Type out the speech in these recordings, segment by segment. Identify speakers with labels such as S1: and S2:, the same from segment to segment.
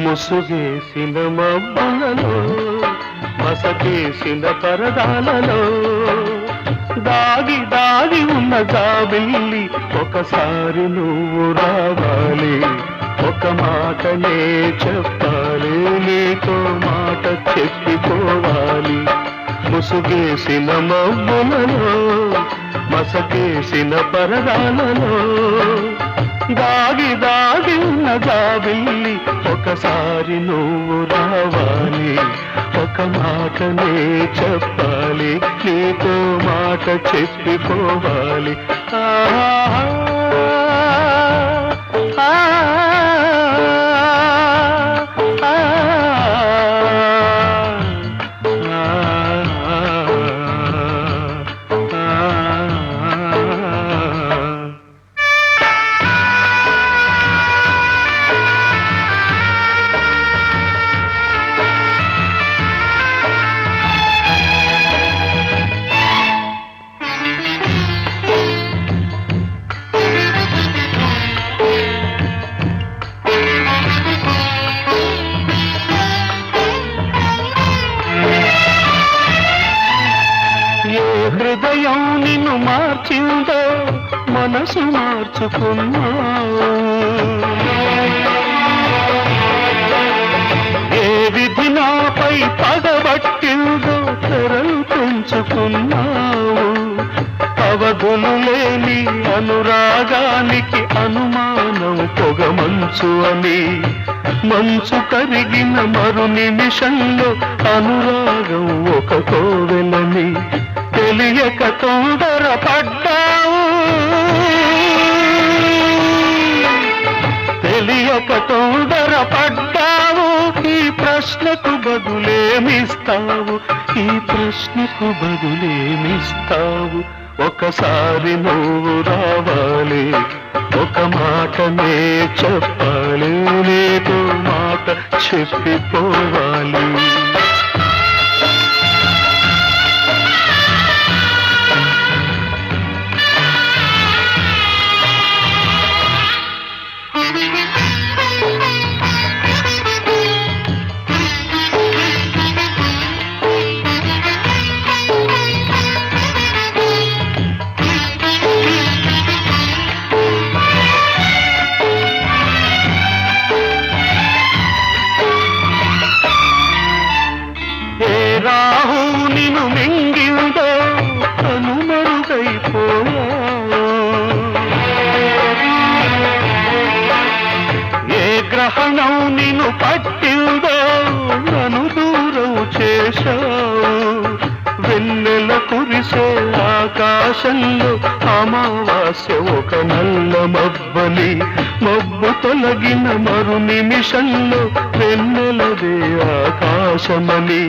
S1: ముసుగేసిన మబ్బులలో మసకేసిన పరదాలలో దాగి దాగి ఉన్న జాబిల్లి ఒకసారి నువ్వు రావాలి, ఒక మాటనే చెప్పాలి, నీతో మాట చెప్పిపోవాలి. ముసుగేసిన మబ్బులలో మసకేసిన పరదాలలో దాగి దాగి ఉన్న జాబిల్లి ఒకసారి నువ్వు రావాలి, ఒక మాటనే చెప్పాలి, నీతో మాట చెప్పిపోవాలి. హృదయం నిన్ను మార్చిందో మనసు మార్చుకున్నావు, ఏ విధి నాపై పగబట్టిందో తెరలు పెంచుకున్నావు. అవధులు లేని అనురాగానికి అనుమానం పొగమంచు అని, మంచు కరిగిన మరు నిమిషంలో అనురాగం ఒక కోవెలని తెలియక తొందరపడ్డావు, తెలియక తొందరపడ్డావు. ఈ ప్రశ్నకు బదులేమిస్తావు, ఈ ప్రశ్నకు బదులేమిస్తావు. ఒకసారి నువ్వు రావాలి, ఒక మాటనే చెప్పాలి, నీతో మాట చెప్పిపోవాలి. రాహు నిన్ను మింగిందో కనుమరుగైపోయా, ఏ గ్రహణం నిన్ను పట్టిందో నన్ను దూరం చేశావు. వెన్నెల కురిసే ఆకాశంలో అమావాస్య ఒక నల్ల మబ్బని, మబ్బు తొలగిన మరు నిమిషంలో వెన్నెలదే ఆకాశమని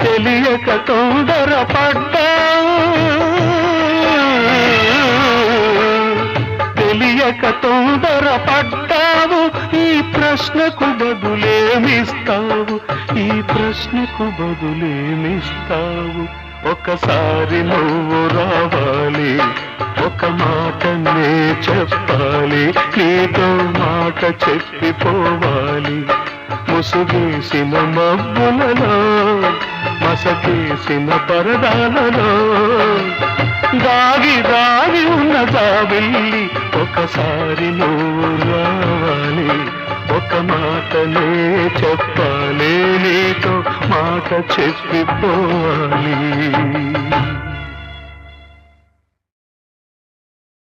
S1: తెలియక తొందరపడ్డావు, తెలియక తొందరపడ్డావు. ఈ ప్రశ్నకు బదులేమిస్తావు, ఈ ప్రశ్నకు బదులేమిస్తావు. ఒకసారి నువ్వు రావాలి, ఒక మాటనే చెప్పాలి, నీతో మాట చెప్పిపోవాలి. ముసుగేసిన మబ్బులలో మసకేసిన పరదాలలో దాగి దాగి ఉన్న జాబిల్లి ఒకసారి నువ్వు రావాలి, ఒక మాటనే చెప్పాలి, నీతో మాట చెప్పిపోవాలి.